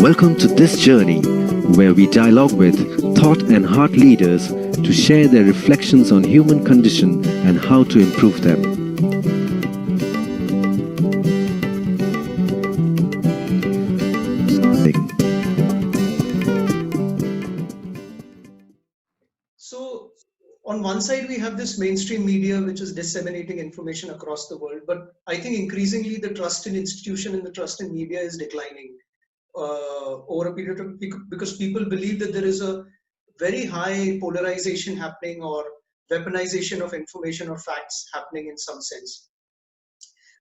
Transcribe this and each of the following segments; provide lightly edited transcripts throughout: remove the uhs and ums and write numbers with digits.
Welcome to this journey where we dialogue with thought and heart leaders to share their reflections on human condition and how to improve them. So on one side, we have this mainstream media, which is disseminating information across the world. But I think increasingly the trust in institution and the trust in media is declining over a period of, because people believe that there is a very high polarization happening or weaponization of information or facts happening in some sense.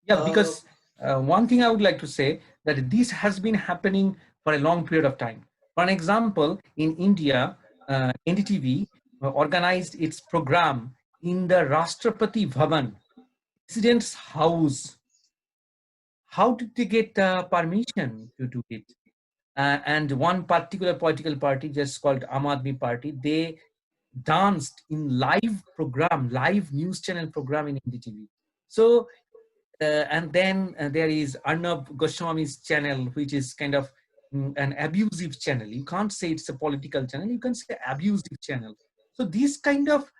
Yeah, because one thing I would like to say that this has been happening for a long period of time. For an example, in India, NDTV organized its program in the Rashtrapati Bhavan, President's house. How did they get permission to do it? And one particular political party, just called Aam Aadmi Party, they danced in live program, live news channel program in NDTV. So, and then there is Arnab Goswami's channel, which is kind of an abusive channel. You can't say it's a political channel, you can say abusive channel. So this kind of,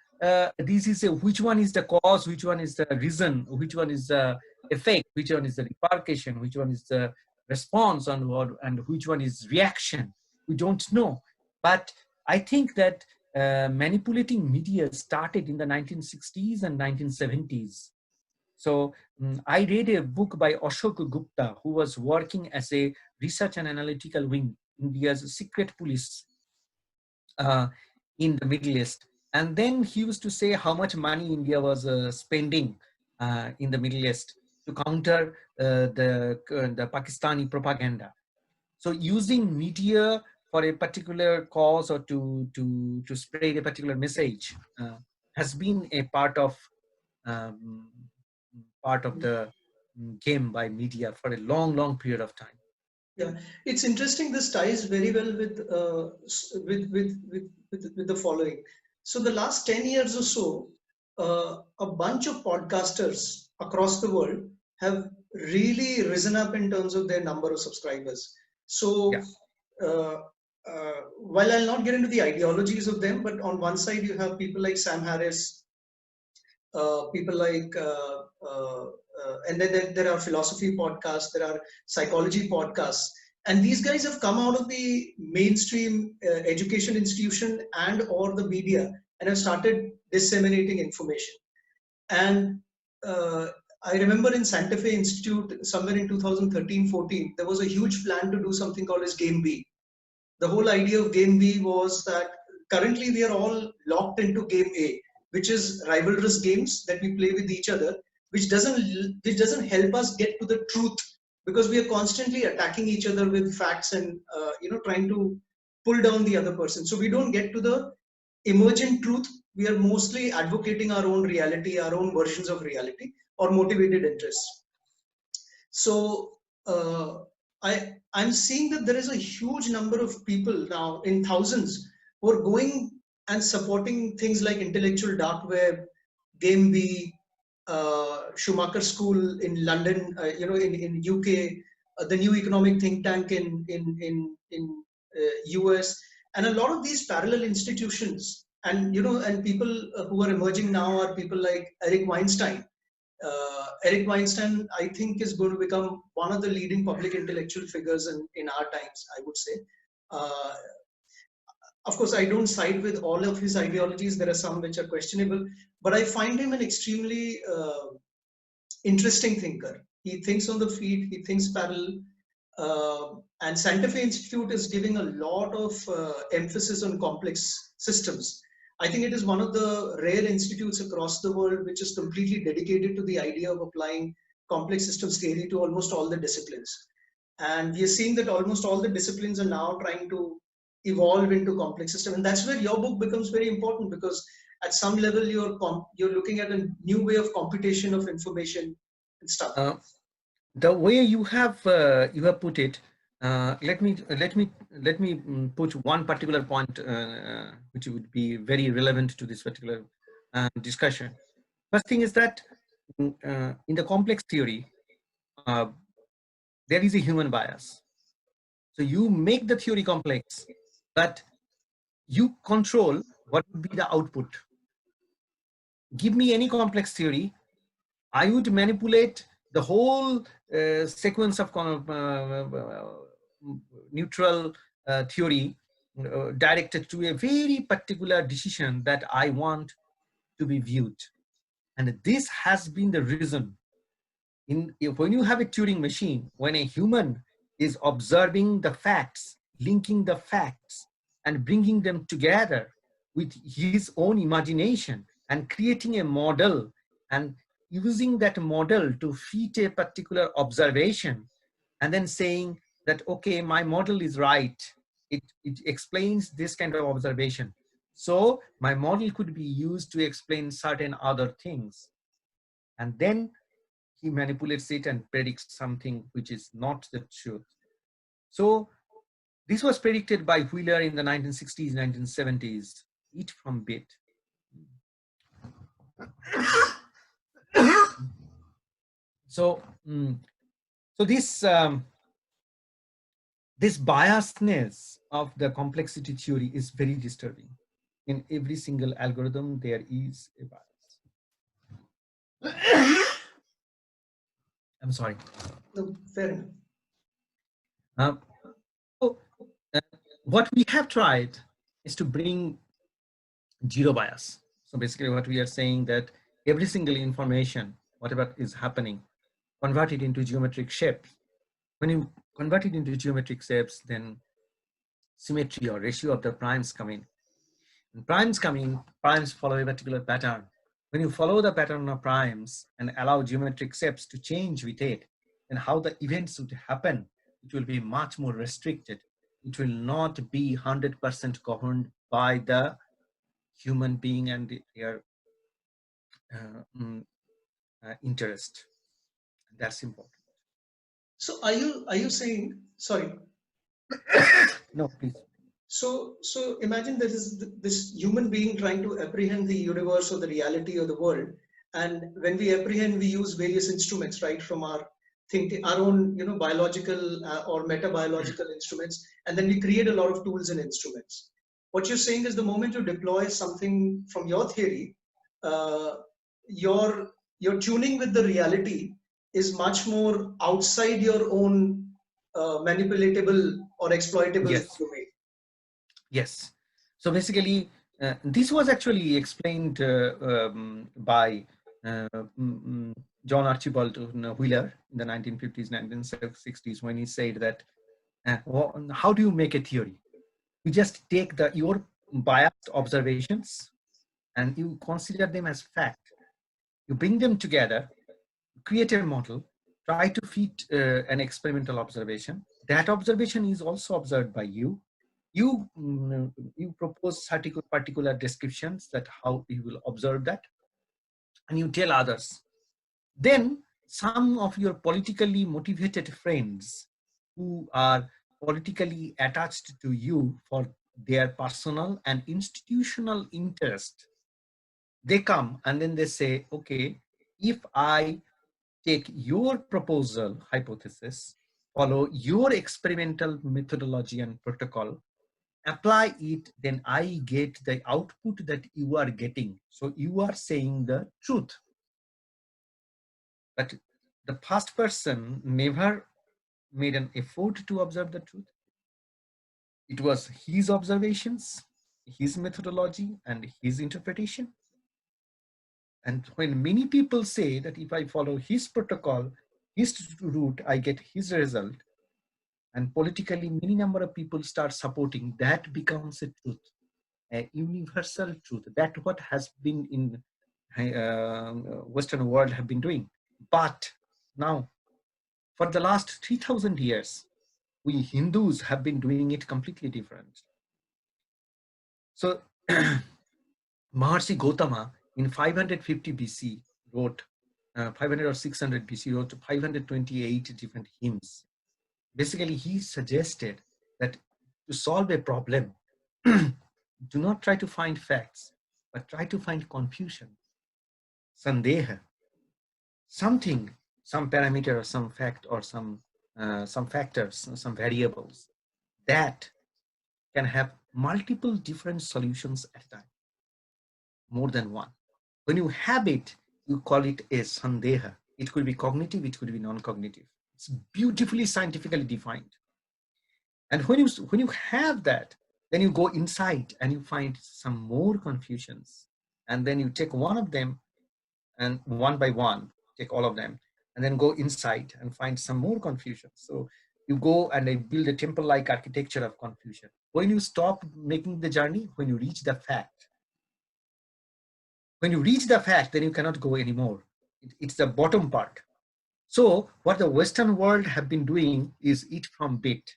this is which one is the cause, which one is the reason, which one is the effect, which one is the repercussion, which one is the response on what, and which one is reaction. We don't know. But I think that manipulating media started in the 1960s and 1970s. So I read a book by Ashok Gupta, who was working as a research and analytical wing, India's secret police in the Middle East. And then he used to say how much money India was spending in the Middle East to counter the Pakistani propaganda. So using media for a particular cause or to spread a particular message has been a um, part of the game by media for a long period of time. Yeah, it's interesting. This ties very well with the following. So the last 10 years or so, a bunch of podcasters across the world have really risen up in terms of their number of subscribers. So while I'll not get into the ideologies of them, but on one side you have people like Sam Harris, people like and then there are philosophy podcasts, there are psychology podcasts, and these guys have come out of the mainstream education institution and or the media and have started disseminating information. And I remember in Santa Fe Institute somewhere in 2013-14 there was a huge plan to do something called as Game B. The whole idea of Game B was that currently we are all locked into Game A, which is rivalrous games that we play with each other, which doesn't help us get to the truth, because we are constantly attacking each other with facts and trying to pull down the other person. So we don't get to the emergent truth. We are mostly advocating our own reality, our own versions of reality, or motivated interests. So I'm seeing that there is a huge number of people now, in thousands, who are going and supporting things like intellectual dark web, Game B, Schumacher School in London, in UK, the new economic think tank in US, and a lot of these parallel institutions, and people who are emerging now are people like Eric Weinstein. Eric Weinstein, I think, is going to become one of the leading public intellectual figures in our times, I would say. Uh, of course, I don't side with all of his ideologies. There are some which are questionable, but I find him an extremely interesting thinker. He thinks on the feet, he thinks parallel. And Santa Fe Institute is giving a lot of emphasis on complex systems. I think it is one of the rare institutes across the world which is completely dedicated to the idea of applying complex systems theory to almost all the disciplines. And we are seeing that almost all the disciplines are now trying to evolve into complex system. And that's where your book becomes very important, because at some level you're looking at a new way of computation of information and stuff. The way you have put it, let me put one particular point which would be very relevant to this particular discussion. First thing is that in the complex theory, there is a human bias. So you make the theory complex, but you control what would be the output. Give me any complex theory, I would manipulate the whole sequence of neutral theory directed to a very particular decision that I want to be viewed. And this has been the reason when you have a Turing machine, when a human is observing the facts, linking the facts and bringing them together with his own imagination and creating a model and using that model to fit a particular observation and then saying that, okay, my model is right. It explains this kind of observation. So my model could be used to explain certain other things. And then he manipulates it and predicts something which is not the truth. So this was predicted by Wheeler in the 1960s, 1970s, bit from bit. So, so this biasness of the complexity theory is very disturbing. In every single algorithm, there is a bias. I'm sorry. No, fair enough. So, what we have tried is to bring zero bias. So basically what we are saying that every single information, whatever is happening, convert it into geometric shapes. When you convert it into geometric shapes, then symmetry or ratio of the primes come in. When primes come in, primes follow a particular pattern. When you follow the pattern of primes and allow geometric shapes to change with it, then how the events would happen, it will be much more restricted. It will not be 100% governed by the human being and their interest. That's important. So are you saying, sorry? No, please. So imagine there is this human being trying to apprehend the universe or the reality of the world, and when we apprehend, we use various instruments, right, from our thinking, our own, biological or meta-biological instruments, and then we create a lot of tools and instruments. What you're saying is the moment you deploy something from your theory, uh, your tuning with the reality is much more outside your own manipulatable or exploitable Yes. domain. Yes. So basically, this was actually explained by John Archibald Wheeler in the 1950s, 1960s, when he said that, how do you make a theory? You just take your biased observations and you consider them as fact. You bring them together, create a model, try to fit an experimental observation. That observation is also observed by you. You propose particular descriptions that how you will observe that, and you tell others. Then some of your politically motivated friends who are politically attached to you for their personal and institutional interest, they come and then they say, okay, if I take your proposal hypothesis, follow your experimental methodology and protocol, apply it, then I get the output that you are getting. So you are saying the truth. But the first person never made an effort to observe the truth. It was his observations, his methodology, and his interpretation. And when many people say that if I follow his protocol, his route, I get his result, and politically many number of people start supporting, that becomes a truth, a universal truth. That what has been in Western world have been doing. But now, for the last 3,000 years, we Hindus have been doing it completely different. So Maharishi Gautama in 550 BC wrote, 500 or 600 BC wrote 528 different hymns. Basically, he suggested that to solve a problem, do not try to find facts, but try to find confusion. Sandeha, something, some parameter or some fact or some factors, some variables that can have multiple different solutions at a time, more than one. When you have it, you call it a Sandeha. It could be cognitive, it could be non-cognitive. It's beautifully scientifically defined. And when you have that, then you go inside and you find some more confusions. And then you take one of them and one by one, take all of them, and then go inside and find some more confusion. So you go and they build a temple-like architecture of confusion. When you stop making the journey, when you reach the fact, then you cannot go anymore. It's the bottom part. So what the Western world have been doing is eat from bit.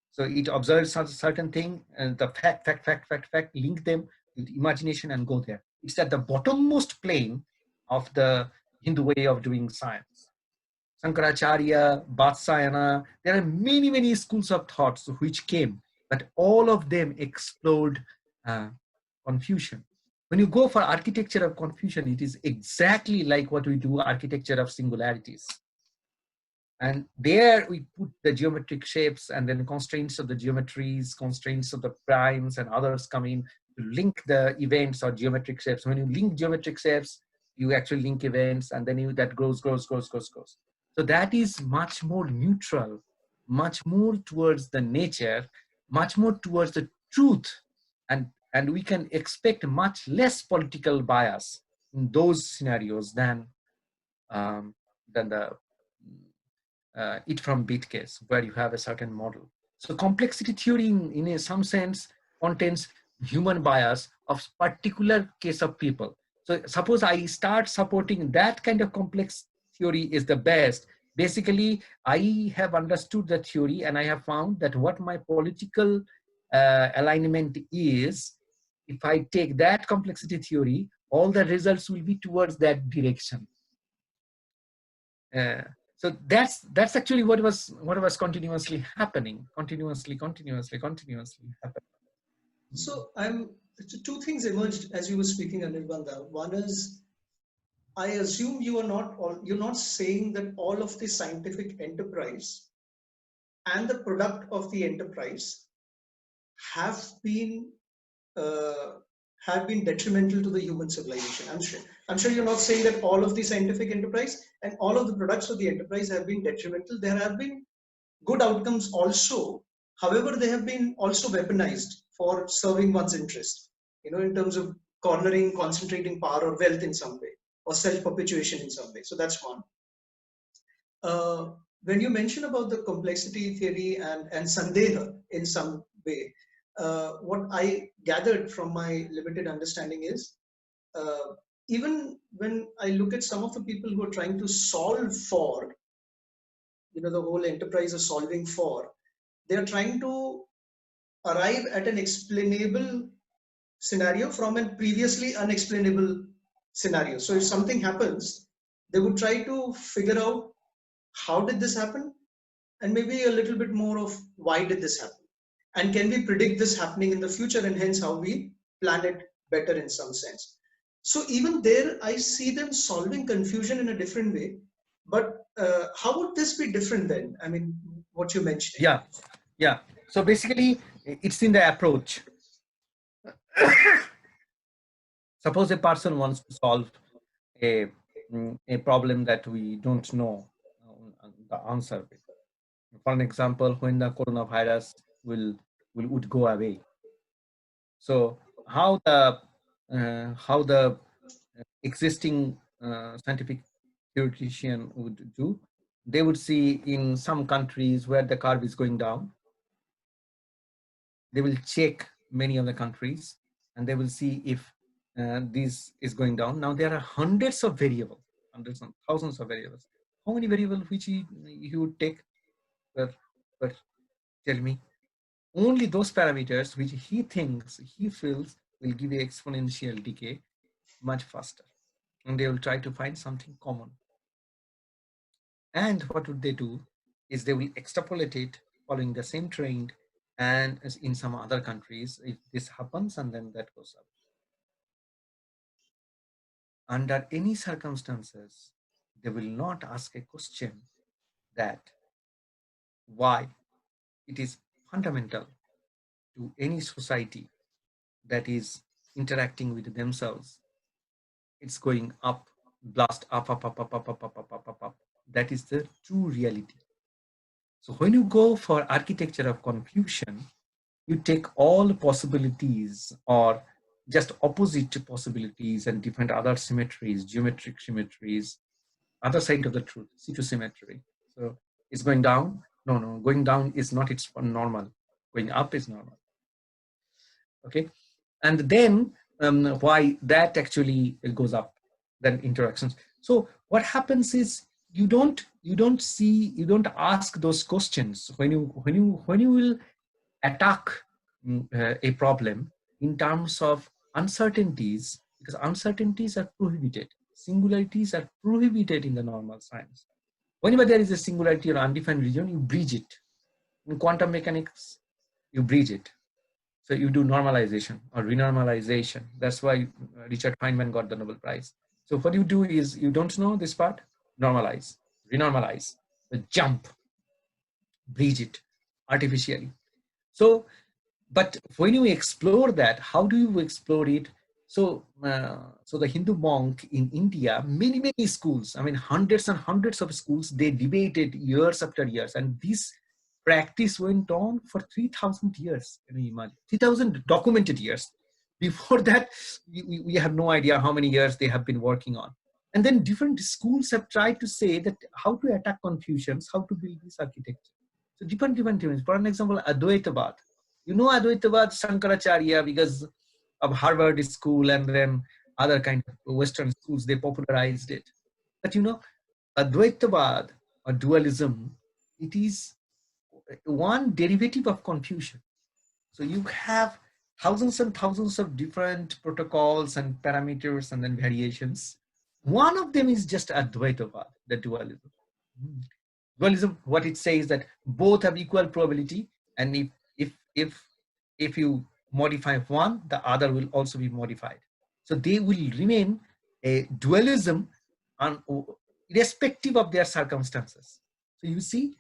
So it observes a certain thing and the fact, link them with imagination and go there. It's at the bottommost plane of the Hindu way of doing science. Shankaracharya, Vatsyayana, there are many, many schools of thoughts which came, but all of them explored confusion. When you go for architecture of confusion, it is exactly like what we do architecture of singularities. And there we put the geometric shapes and then constraints of the geometries, constraints of the primes and others come in to link the events or geometric shapes. When you link geometric shapes, you actually link events and then that grows. So that is much more neutral, much more towards the nature, much more towards the truth. And we can expect much less political bias in those scenarios than the it from bit case where you have a certain model. So complexity theory in some sense contains human bias of particular case of people. So suppose I start supporting that kind of complex theory is the best. Basically, I have understood the theory and I have found that what my political alignment is, if I take that complexity theory, all the results will be towards that direction. So that's actually what was continuously happening, continuously happening. So two things emerged as you were speaking, Anirban. One is, I assume you're not saying that all of the scientific enterprise and the product of the enterprise have been uh, detrimental to the human civilization. I'm sure you're not saying that all of the scientific enterprise and all of the products of the enterprise have been detrimental. There have been good outcomes also. However, they have been also weaponized for serving one's interest, in terms of cornering, concentrating power or wealth in some way, or self-perpetuation in some way. So that's one. When you mention about the complexity theory and Sandeha in some way, what I gathered from my limited understanding is, even when I look at some of the people who are trying to solve for, the whole enterprise is solving for, they are trying to arrive at an explainable scenario from a previously unexplainable scenario. So if something happens, they would try to figure out how did this happen, and maybe a little bit more of why did this happen, and can we predict this happening in the future, and hence how we plan it better in some sense. So even there I see them solving confusion in a different way. But how would this be different then? I mean, what you're mentioning. Yeah. So basically, it's in the approach. Suppose a person wants to solve a problem that we don't know the answer with. For an example, when the coronavirus would go away. So how the existing scientific theoretician would do, they would see in some countries where the curve is going down, they will check many of the countries and they will see if this is going down. Now there are hundreds of variables, hundreds and thousands of variables. How many variables which you would take? But tell me. Only those parameters which he feels will give you exponential decay much faster. And they will try to find something common. And what would they do is they will extrapolate it following the same trend, and as in some other countries, if this happens and then that goes up. Under any circumstances, they will not ask a question that why it is fundamental to any society that is interacting with themselves. It's going up, blast up, up, up, up, up, up, up, up, up, up, up. That is the true reality. So when you go for architecture of confusion, you take all possibilities or just opposite possibilities and different other symmetries, geometric symmetries, other side of the truth, C2 symmetry. So it's going down. No, no, going down is not its normal. Going up is normal. Okay. And then why that actually goes up, then interactions. So what happens is you don't ask those questions when you will attack a problem in terms of uncertainties, because uncertainties are prohibited, singularities are prohibited in the normal science. Whenever there is a singularity or undefined region, you bridge it. In quantum mechanics, you bridge it. So you do normalization or renormalization. That's why Richard Feynman got the Nobel Prize. So what you do is, you don't know this part, normalize, renormalize, jump, bridge it artificially. So, but when you explore that, how do you explore it? So, so the Hindu monk in India, many schools, I mean, hundreds and hundreds of schools, they debated years after years, and this practice went on for 3,000 years. Can you imagine? 3,000 documented years. Before that, we have no idea how many years they have been working on. And then different schools have tried to say that how to attack confusions, how to build this architecture. So different things. For an example, Advaita-vaad. You know Advaita-vaad, Shankaracharya, because of Harvard School and then other kind of Western schools, they popularized it. But you know, Advaita-vaad or dualism, it is one derivative of confusion. So you have thousands and thousands of different protocols and parameters and then variations. One of them is just Advaita-vaad, the dualism. Dualism, what it says that both have equal probability, and if you modify one, the other will also be modified. So they will remain a dualism irrespective of their circumstances. So you see,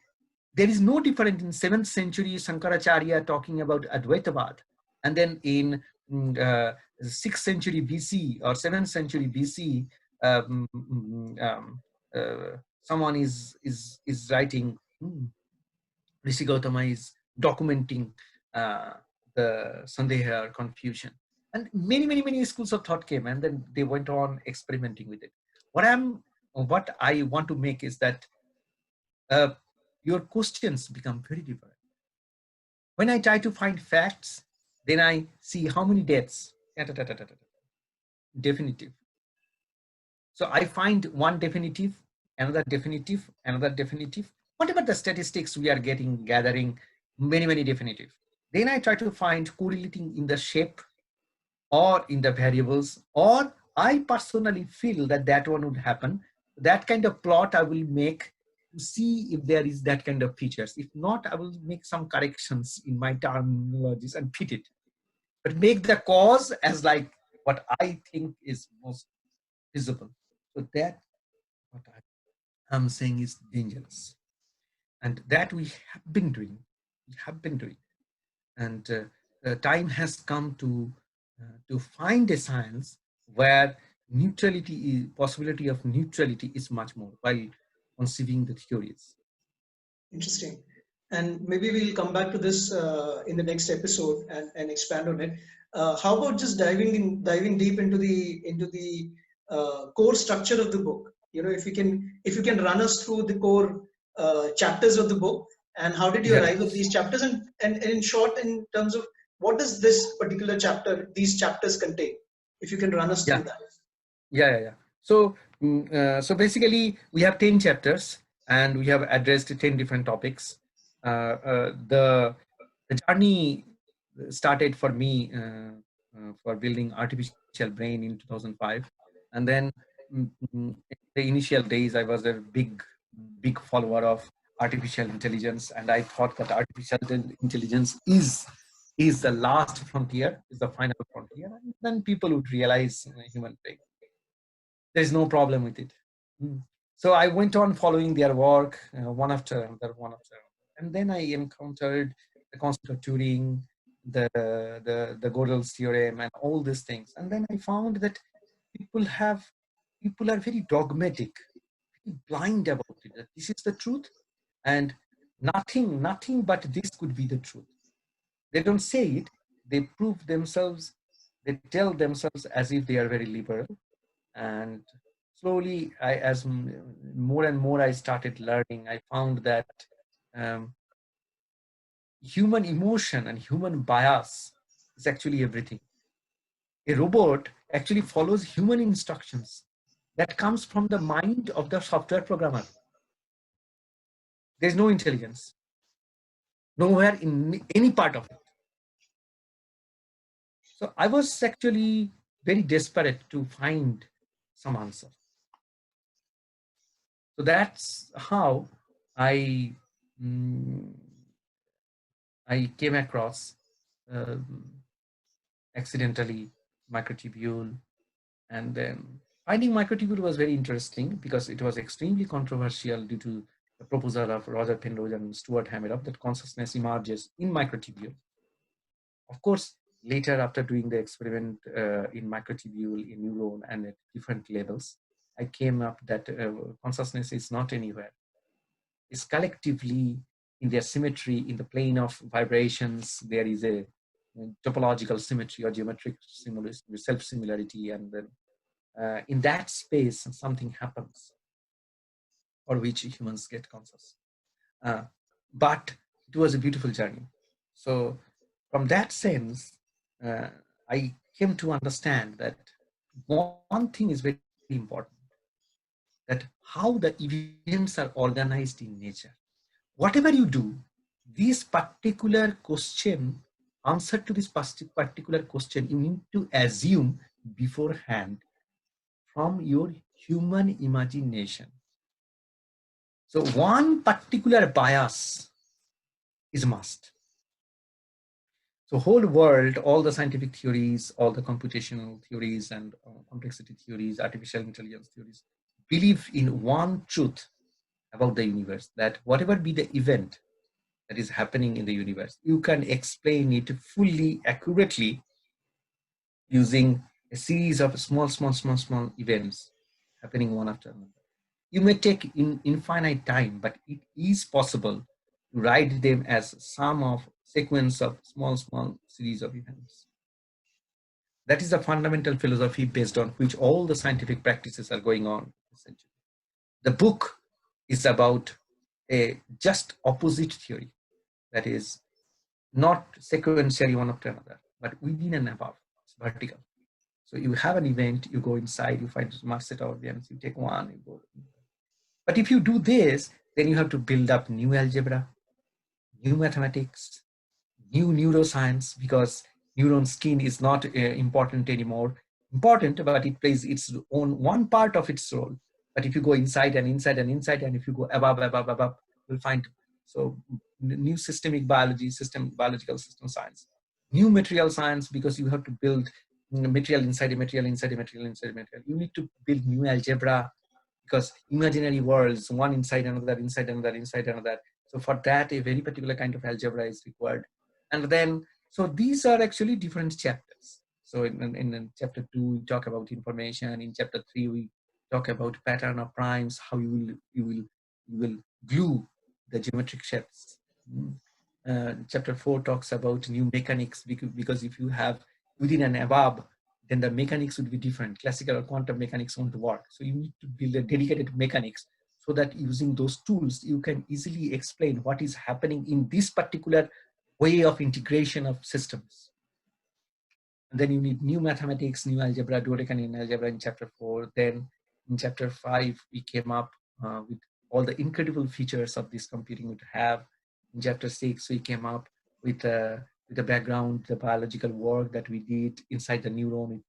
there is no difference in 7th century Shankaracharya talking about Advaita-vaad, and then in 6th century BC or 7th century BC, someone is writing, Rishi Gautama is documenting the Sandeha or confusion. And many schools of thought came, and then they went on experimenting with it. What I want to make is that your questions become very different. When I try to find facts, then I see how many deaths, definitive. So I find one definitive, another definitive, another definitive. Whatever the statistics we are gathering, many definitive. Then I try to find correlating in the shape or in the variables, or I personally feel that that one would happen. That kind of plot I will make to see if there is that kind of features. If not, I will make some corrections in my terminologies and fit it. But make the cause as like what I think is most visible. So that what I'm saying is dangerous. And that we have been doing. And the time has come to find a science where possibility of neutrality is much more while conceiving the theories. Interesting. And maybe we'll come back to this in the next episode and expand on it. How about just diving deep into the core structure of the book? You know, if you can run us through the core chapters of the book, and how did you arrive at these chapters, and in short, in terms of what does this particular chapter, these chapters contain? If you can run us through that. Yeah. So so basically we have 10 chapters and we have addressed 10 different topics. The journey started for me for building artificial brain in 2005, and then in the initial days I was a big follower of artificial intelligence, and I thought that artificial intelligence is the last frontier, is the final frontier, and then people would realize human brain. There's no problem with it. So I went on following their work one after another, and then I encountered the constant of Turing, the Gödel's theorem, and all these things. And then I found that people are very dogmatic, very blind about it, that this is the truth, and nothing but this could be the truth. They don't say it, they prove themselves, they tell themselves as if they are very liberal. And slowly, as more and more I started learning, I found that um, human emotion and human bias is actually everything. A robot actually follows human instructions that comes from the mind of the software programmer. There's no intelligence, nowhere in any part of it. So I was actually very desperate to find some answer. So that's how I I came across accidentally microtubule, and then finding microtubule was very interesting because it was extremely controversial due to the proposal of Roger Penrose and Stuart Hameroff that consciousness emerges in microtubule. Of course, later after doing the experiment in microtubule, in neuron, and at different levels, I came up that consciousness is not anywhere. It's collectively in their symmetry, in the plane of vibrations, there is a topological symmetry or geometric self-similarity, and then in that space something happens for which humans get conscious. But it was a beautiful journey. So from that sense, I came to understand that one thing is very important, that how the events are organized in nature. Whatever you do, this particular question, answer to this particular question, you need to assume beforehand from your human imagination. So one particular bias is a must. So whole world, all the scientific theories, all the computational theories and complexity theories, artificial intelligence theories, believe in one truth about the universe, that whatever be the event that is happening in the universe, you can explain it fully, accurately, using a series of small events happening one after another. You may take infinite time, but it is possible to write them as sum of sequence of small series of events. That is the fundamental philosophy based on which all the scientific practices are going on, essentially. The book is about a just opposite theory, that is not sequentially one after another, but within and above. It's vertical. So you have an event, you go inside, you find a smart set of events, you take one, you go. But if you do this, then you have to build up new algebra, new mathematics, new neuroscience, because neuron skin is not important anymore. Important, but it plays its own one part of its role. But if you go inside and inside and inside, and if you go above, you'll find so new systemic biology, biological system science, new material science, because you have to build material inside a material, inside a material, inside a material. You need to build new algebra, because imaginary worlds, one inside another, inside another, inside another. So for that, a very particular kind of algebra is required. And then, so these are actually different chapters. So in chapter 2, we talk about information. In chapter 3, we talk about pattern of primes, how you will glue the geometric shapes. Chapter 4 talks about new mechanics, because if you have within and above, then the mechanics would be different. Classical or quantum mechanics won't work. So you need to build a dedicated mechanics, so that using those tools, you can easily explain what is happening in this particular way of integration of systems. And then you need new mathematics, new algebra, Dedekind algebra in chapter 4. Then in chapter 5, we came up with all the incredible features of this computing would have. In chapter 6, we came up with the background, the biological work that we did inside the neuron.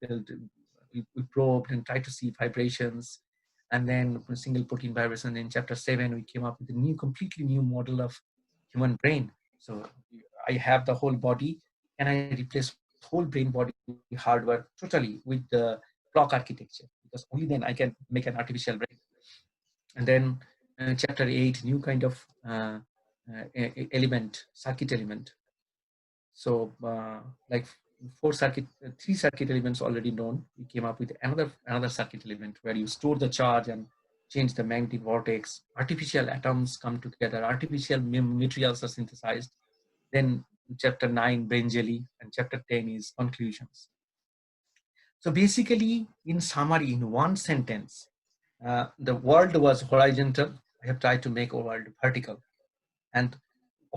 We probed and tried to see vibrations. And then single protein vibration. In chapter 7, we came up with a completely new model of human brain. So I have the whole body, and I replace whole brain body hardware totally with the clock architecture, because only then I can make an artificial brain. And then chapter 8, new kind of element, circuit element. So like three circuit elements already known. We came up with another circuit element where you store the charge and change the magnetic vortex. Artificial atoms come together. Artificial materials are synthesized. Then chapter 9, brain jelly, and chapter 10 is conclusions. So basically, in summary, in one sentence, the world was horizontal. I have tried to make a world vertical. And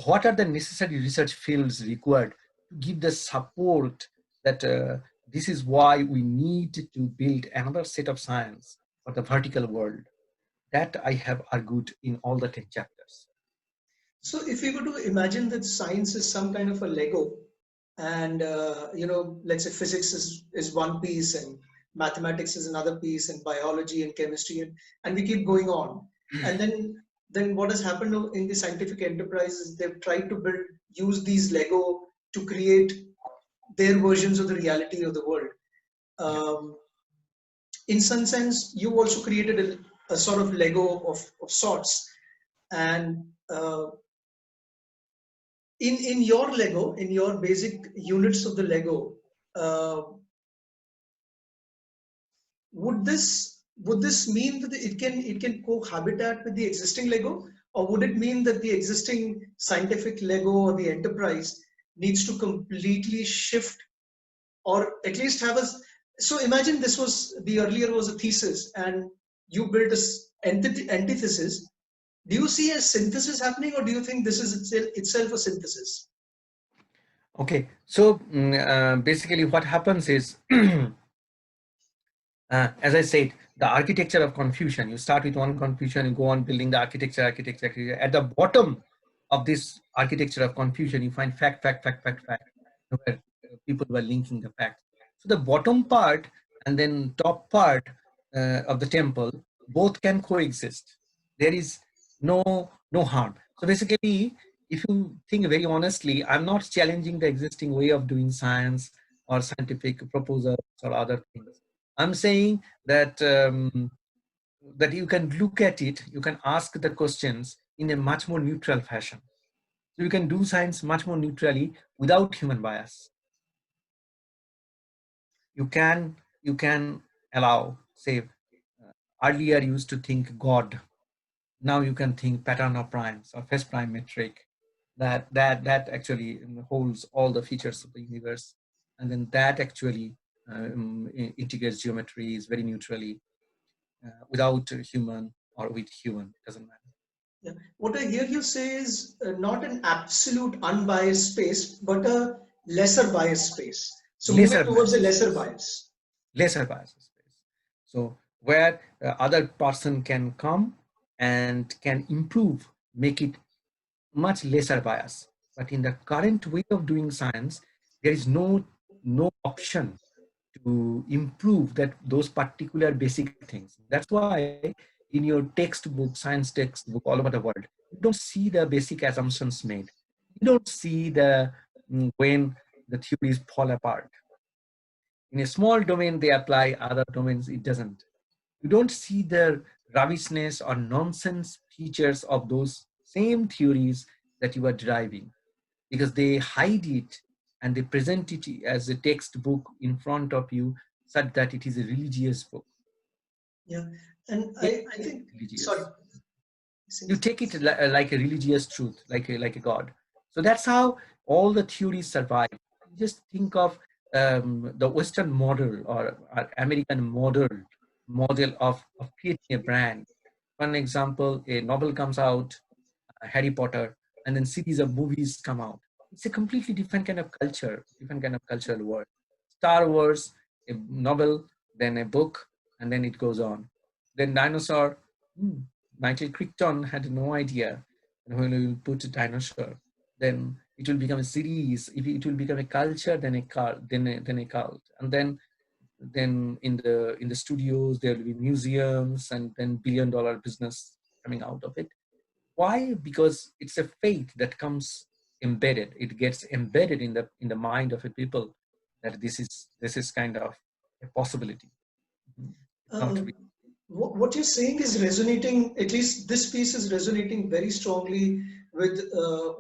what are the necessary research fields required to give the support that this is why we need to build another set of science for the vertical world? That I have argued in all the 10 chapters. So if we were to imagine that science is some kind of a Lego, and let's say physics is one piece, and mathematics is another piece, and biology and chemistry, and we keep going on, and then what has happened in the scientific enterprise is they've tried to use these Lego to create their versions of the reality of the world. In some sense, you also created a sort of Lego of sorts, and in your Lego, in your basic units of the Lego, would this mean that it can cohabitat with the existing Lego, or would it mean that the existing scientific Lego or the enterprise needs to completely shift, or at least have a? So imagine this was the earlier was a thesis, and you built this antithesis. Do you see a synthesis happening, or do you think this is itself a synthesis? Okay, so basically what happens is, as I said, the architecture of confusion, you start with one confusion, you go on building the architecture. At the bottom of this architecture of confusion, you find fact, where people were linking the facts. So the bottom part and then top part of the temple, both can coexist. There is no harm. So basically, if you think very honestly, I'm not challenging the existing way of doing science or scientific proposals or other things. I'm saying that that you can look at it, you can ask the questions in a much more neutral fashion. So you can do science much more neutrally without human bias. You can allow, say, earlier you used to think God. Now you can think pattern of primes or phase prime metric. That actually holds all the features of the universe, and then that actually integrates geometries very neutrally. Without human or with human, doesn't matter. Yeah. What I hear you say is not an absolute unbiased space, but a lesser biased space. So moving Lesser towards a bias lesser space. bias. Lesser bias space. So where other person can come and can improve, make it much lesser bias. But in the current way of doing science, there is no option to improve those particular basic things. That's why in your textbook, science textbook all over the world, you don't see the basic assumptions made. You don't see the when the theories fall apart. In a small domain they apply, other domains it doesn't. You don't see the rubbishness or nonsense features of those same theories that you are deriving, because they hide it and they present it as a textbook in front of you such that it is a religious book. Yeah. And I think, sorry. Religious. You take it like a religious truth, like a god. So that's how all the theories survive. You just think of the Western model or American model of creating a brand. For an example, a novel comes out, Harry Potter, and then series of movies come out. It's a completely different kind of culture, different kind of cultural world. Star Wars, a novel, then a book, and then it goes on. Then dinosaur, Michael Crichton had no idea when we will put a dinosaur. Then it will become a series. If it will become a culture, then a cult, then a cult, and then in the studios there will be museums, and then $1 billion business coming out of it. Why? Because it's a faith that comes embedded. It gets embedded in the mind of a people that this is kind of a possibility. It's not real. What you're saying is resonating, at least this piece is resonating very strongly with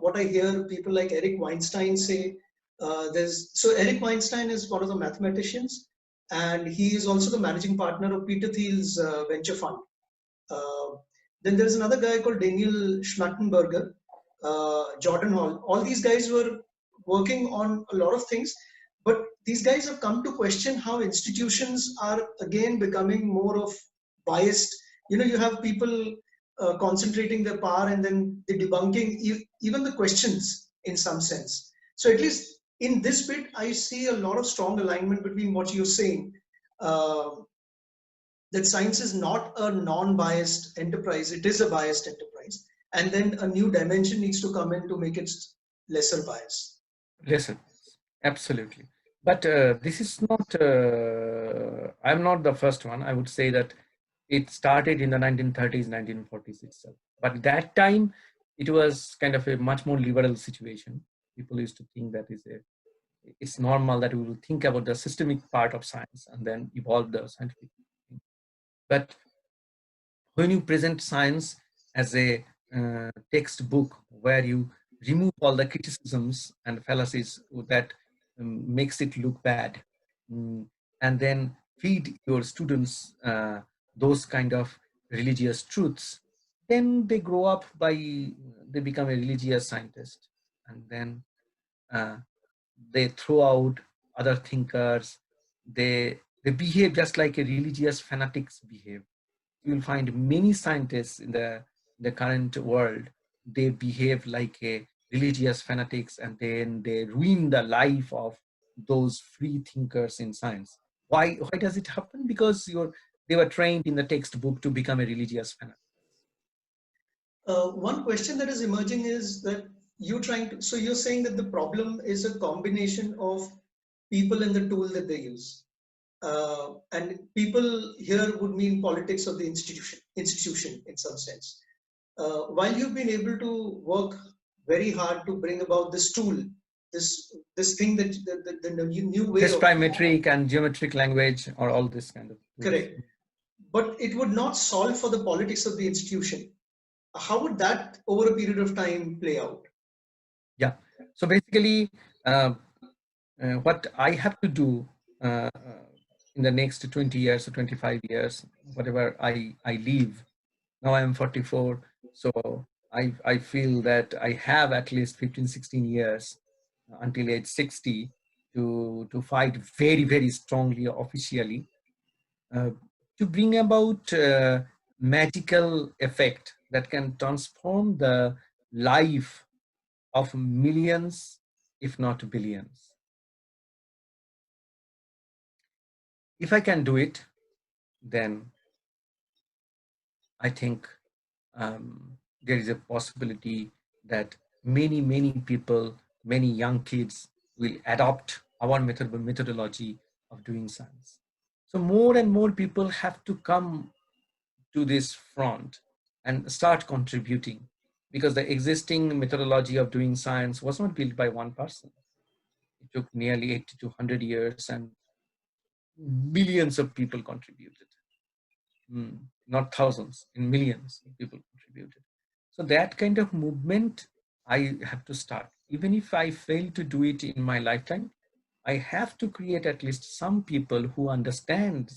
what I hear people like Eric Weinstein say, So Eric Weinstein is one of the mathematicians, and he is also the managing partner of Peter Thiel's venture fund. Uh, then there's another guy called Daniel Schmachtenberger, Jordan Hall. All these guys were working on a lot of things, but these guys have come to question how institutions are again becoming more of biased. You have people concentrating their power and then they debunking even the questions in some sense. So at least in this bit, I see a lot of strong alignment between what you're saying. Uh, that science is not a non-biased enterprise, it is a biased enterprise. And then a new dimension needs to come in to make it lesser bias. Lesser, absolutely. But this is not, I'm not the first one. I would say that it started in the 1930s, 1940s itself. But that time, it was kind of a much more liberal situation. People used to think that it's normal that we will think about the systemic part of science and then evolve the scientific thing. But when you present science as a textbook where you remove all the criticisms and fallacies that makes it look bad, and then feed your students those kind of religious truths, then they grow up they become a religious scientist, and then uh, they throw out other thinkers. They behave just like a religious fanatics behave. You will find many scientists in the current world, they behave like a religious fanatics, and then they ruin the life of those free thinkers in science. Why does it happen? Because they were trained in the textbook to become a religious fanatic. One question that is emerging is that so you're saying that the problem is a combination of people and the tool that they use. And people here would mean politics of the institution in some sense. While you've been able to work very hard to bring about this tool, this thing that the new way of Trimetric and geometric language or all this kind of tools. Correct, but it would not solve for the politics of the institution. How would that over a period of time play out? Yeah. So basically, what I have to do in the next 20 years or 25 years, whatever I live, now I am 44, so I feel that I have at least 15, 16 years until age 60 to fight very, very strongly officially uh, to bring about magical effect that can transform the life of millions, if not billions. If I can do it, then I think there is a possibility that many people, many young kids will adopt our methodology of doing science. So more and more people have to come to this front and start contributing, because the existing methodology of doing science was not built by one person. It took nearly 80 to 100 years, and millions of people contributed. Not thousands, in millions of people contributed. So that kind of movement I have to start. Even if I fail to do it in my lifetime, I have to create at least some people who understand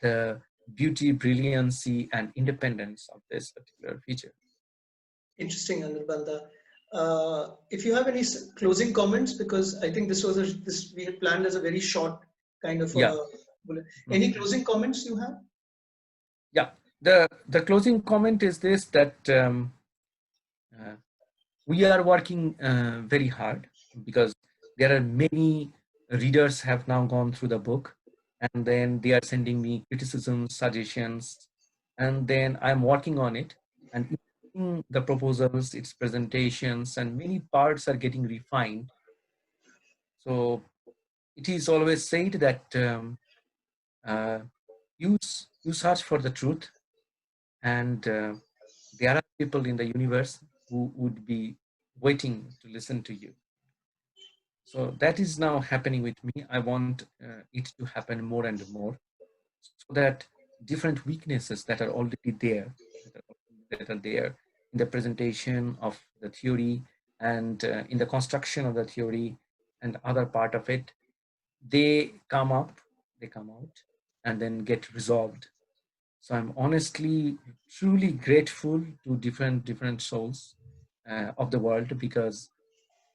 the beauty, brilliancy, and independence of this particular feature. Interesting, Anirban. If you have any closing comments, because I think this we had planned as a very short kind of Yeah. bullet. Any closing comments you have? Yeah, the closing comment is this, that we are working very hard, because there are many readers have now gone through the book, and then they are sending me criticisms, suggestions, and then I'm working on it and in the proposals, its presentations, and many parts are getting refined. So it is always said that uh, you search for the truth, and there are people in the universe who would be waiting to listen to you. So that is now happening with me. I want it to happen more and more, so that different weaknesses that are already there, that are there in the presentation of the theory and in the construction of the theory, and other part of it, they come out, and then get resolved. So I'm honestly, truly grateful to different souls of the world, because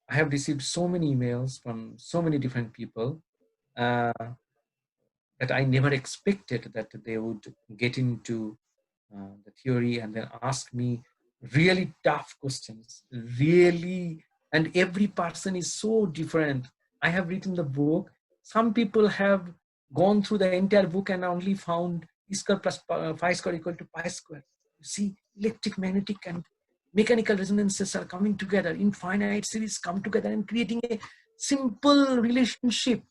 I have received so many emails from so many different people uh, that I never expected that they would get into the theory and then ask me really tough questions, really, and every person is so different. I have written the book. Some people have gone through the entire book and only found E square plus phi square equal to pi square. You see, electric, magnetic, and mechanical resonances are coming together. Infinite series come together and creating a simple relationship.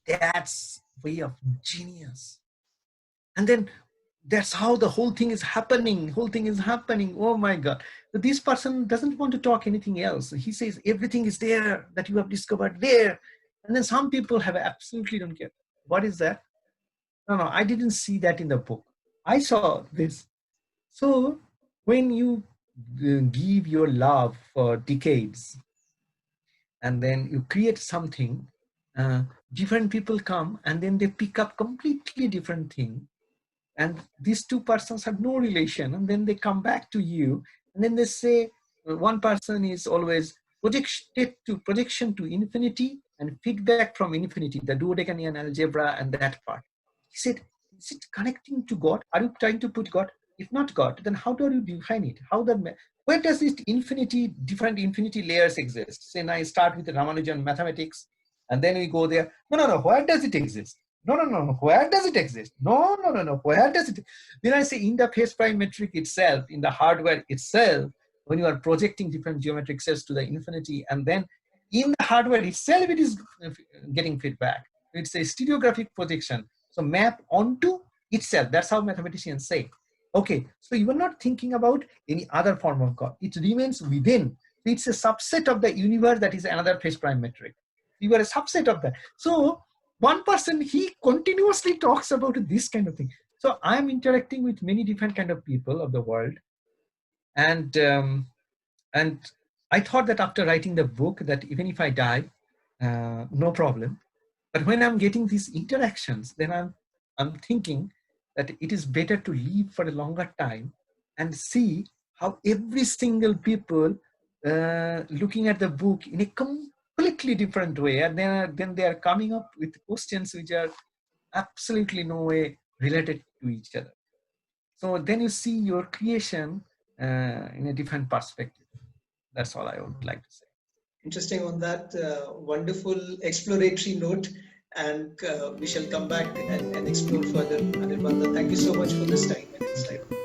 That's way of genius. And then that's how the whole thing is happening. Oh my God. But this person doesn't want to talk anything else. He says everything is there that you have discovered there. And then some people have absolutely don't care. What is that? No, I didn't see that in the book. I saw this. So when you give your love for decades and then you create something, different people come and then they pick up completely different thing, and these two persons have no relation, and then they come back to you and then they say one person is always projection to infinity and feedback from infinity, the Dodecanian algebra and that part. He said, is it connecting to God? Are you trying to put God? If not God, then how do you define it? Where does this different infinity layers exist? Say now I start with the Ramanujan mathematics and then we go there. No, where does it exist? No, where does it exist? No, where does it? Then I say in the phase prime metric itself, in the hardware itself, when you are projecting different geometric cells to the infinity, and then in the hardware itself, it is getting feedback. It's a stereographic projection. So map onto itself. That's how mathematicians say. Okay, so you are not thinking about any other form of God. It remains within. It's a subset of the universe that is another phase prime metric. You are a subset of that. So one person, he continuously talks about this kind of thing. So I'm interacting with many different kind of people of the world, and I thought that after writing the book that even if I die, no problem. But when I'm getting these interactions, then I'm thinking that it is better to live for a longer time and see how every single people looking at the book in a completely different way, and then they are coming up with questions which are absolutely no way related to each other. So then you see your creation in a different perspective. That's all I would like to say. Interesting on that wonderful exploratory note, and we shall come back and explore further. Anirban, thank you so much for this time and insight.